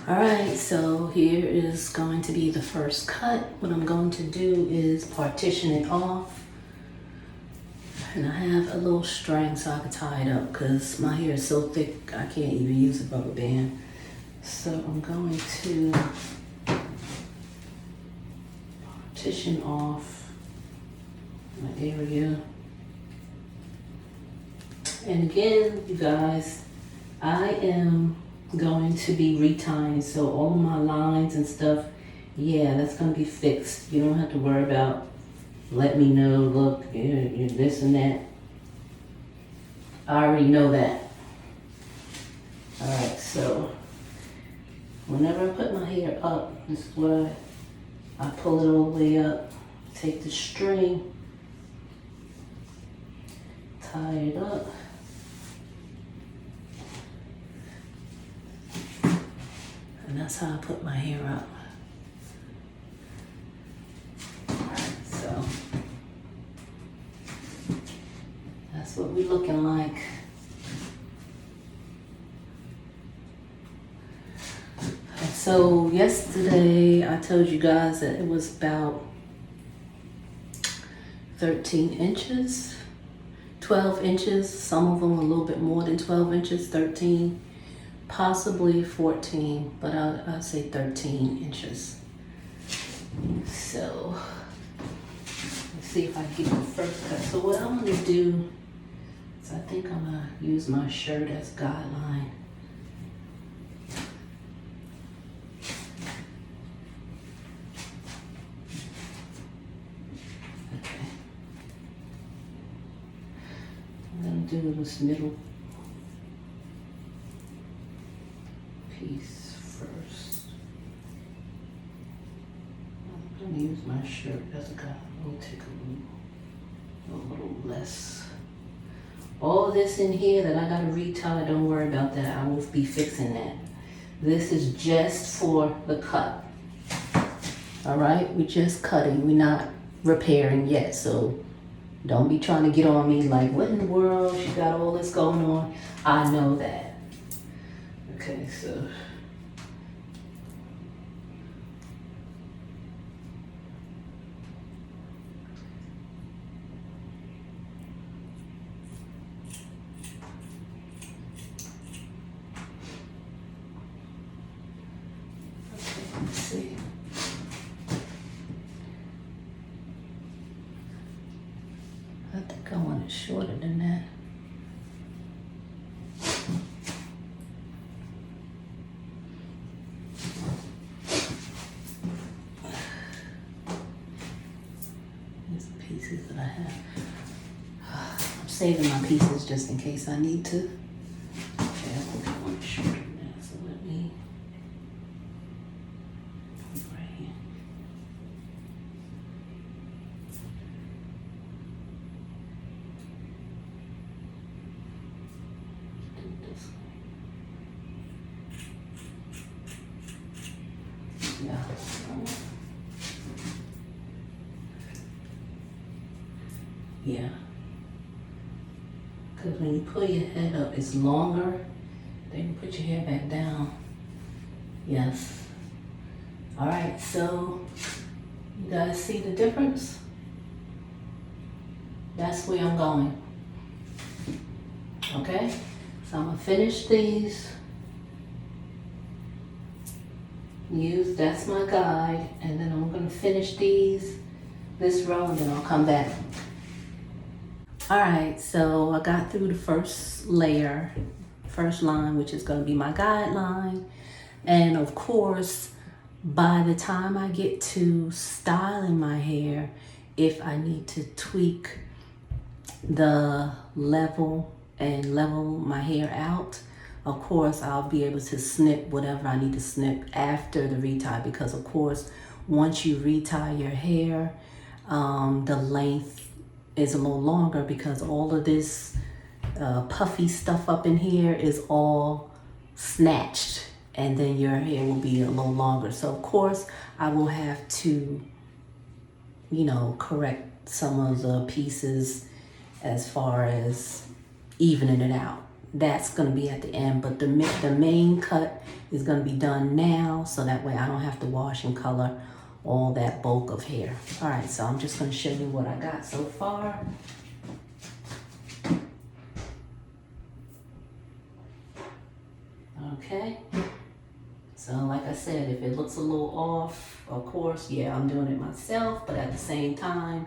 All right, so here is going to be the first cut. What I'm going to do is partition it off. And I have a little string so I can tie it up because my hair is so thick I can't even use a rubber band. So I'm going to partition off my area. And again, you guys, I am going to be retying, so all of my lines and stuff, yeah, that's going to be fixed. You don't have to worry about let me know, look, you're this and that. I already know that. All right, so whenever I put my hair up, this is what I pull it all the way up, take the string, tie it up. And that's how I put my hair up. Alright, so that's what we're looking like. So yesterday I told you guys that it was about 13 inches, 12 inches. Some of them a little bit more than 12 inches, 13. Possibly 14, but I'll say 13 inches. So let's see if I keep the first cut. So what I'm gonna do is I think I'm gonna use my shirt as guideline. Okay. I'm gonna do this middle piece first. I'm gonna use my shirt as a guide. Let me take a little less. All this in here that I gotta retie, don't worry about that. I will be fixing that. This is just for the cut. All right, we're just cutting. We're not repairing yet, so don't be trying to get on me like, what in the world? She got all this going on. I know that. Okay, so let's see. I think I want it shorter than that. These are pieces that I have. I'm saving my pieces just in case I need to. Okay, I think I want it shorter than that, so let me put it right here. Do it this way. Yeah. Yeah. Because when you pull your head up, it's longer. Then you put your hair back down. Yes. All right, so you guys see the difference? That's where I'm going. Okay? So I'm gonna finish these. That's my guide, and then I'm gonna finish this row, and then I'll come back. All right, so I got through the first layer, first line, which is gonna be my guideline. And of course, by the time I get to styling my hair, if I need to tweak the level and level my hair out, of course, I'll be able to snip whatever I need to snip after the retie, because of course, once you retie your hair, the length is a little longer because all of this puffy stuff up in here is all snatched, and then your hair will be a little longer. So of course I will have to, correct some of the pieces as far as evening it out. that's gonna be at the end, but the main cut is gonna be done now, so that way I don't have to wash and color all that bulk of hair. All right, so I'm just gonna show you what I got so far. Okay, so like I said, if it looks a little off, of course, yeah, I'm doing it myself, but at the same time,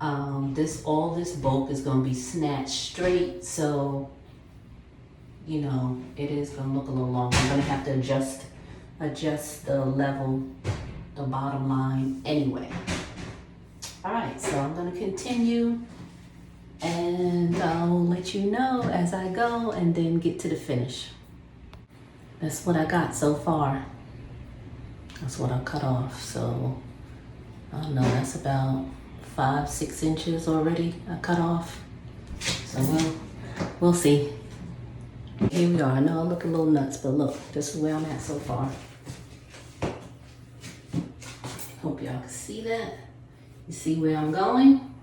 all this bulk is gonna be snatched straight, so you know, it is gonna look a little long. I'm gonna have to adjust the level, the bottom line anyway. All right, so I'm gonna continue and I'll let you know as I go and then get to the finish. That's what I got so far. That's what I cut off. So I don't know, that's about 5-6 inches already I cut off. So we'll see. Here we are. I know I look a little nuts, but look, this is where I'm at so far. Hope y'all can see that. You see where I'm going?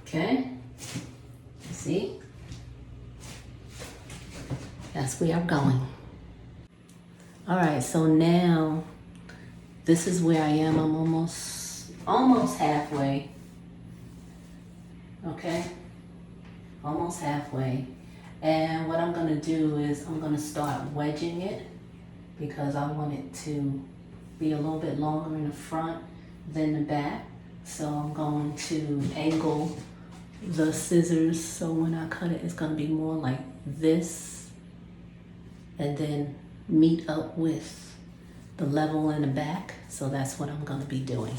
Okay. See? That's where I'm going. All right, so now this is where I am. I'm almost halfway. Okay? Almost halfway. And what I'm gonna do is I'm gonna start wedging it because I want it to be a little bit longer in the front than the back. So I'm going to angle the scissors so when I cut it, it's gonna be more like this and then meet up with the level in the back. So that's what I'm gonna be doing.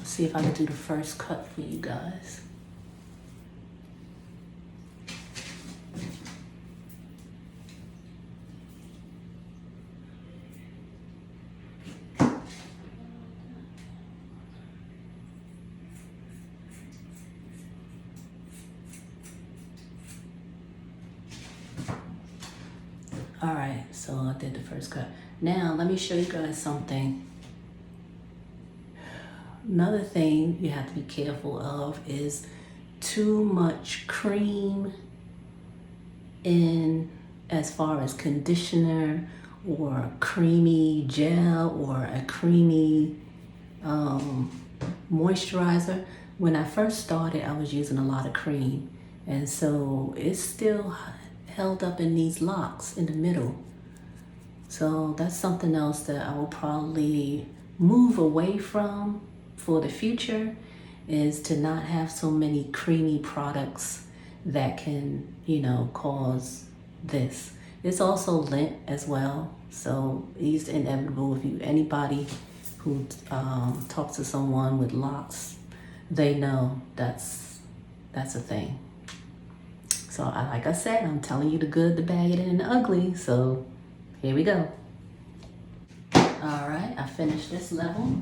See if I can do the first cut for you guys. All right, so I did the first cut. Now let me show you guys something. Another thing you have to be careful of is too much cream in as far as conditioner or a creamy gel or a creamy moisturizer. When I first started, I was using a lot of cream, and so it's still held up in these locks in the middle. So that's something else that I will probably move away from for the future, is to not have so many creamy products that can, you know, cause this. It's also lint as well, so it's inevitable. If anybody who talks to someone with locks, they know that's a thing. So like I said, I'm telling you the good, the bad, and the ugly. So here we go. All right, I finished this level.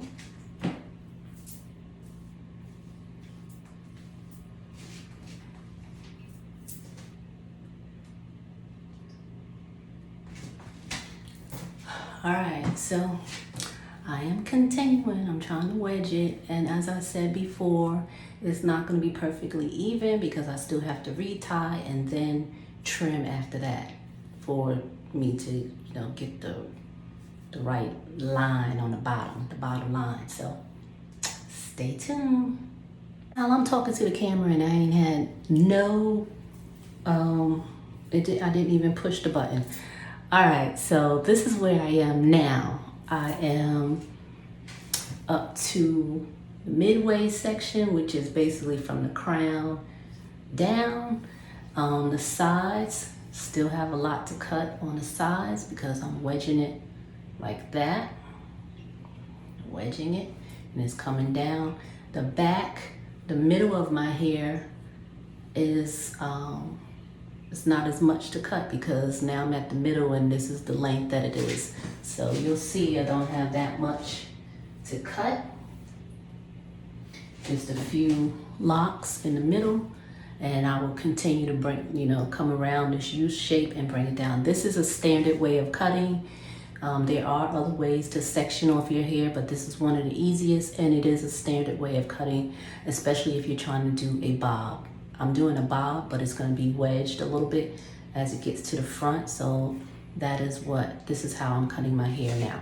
All right, so I am continuing. I'm trying to wedge it, and as I said before, it's not going to be perfectly even because I still have to retie and then trim after that for me to, you know, get the right line on the bottom line. So stay tuned. Now I'm talking to the camera and I ain't had no, I didn't even push the button. All right, so this is where I am now. I am up to the midway section, which is basically from the crown down. The sides, still have a lot to cut on the sides because I'm wedging it like that. Wedging it, and it's coming down. The back, the middle of my hair is, it's not as much to cut because now I'm at the middle and this is the length that it is. So you'll see I don't have that much to cut. Just a few locks in the middle, and I will continue to bring, you know, come around this U shape and bring it down. This is a standard way of cutting. There are other ways to section off your hair, but this is one of the easiest, and it is a standard way of cutting, especially if you're trying to do a bob. I'm doing a bob, but it's going to be wedged a little bit as it gets to the front. So this is how I'm cutting my hair now.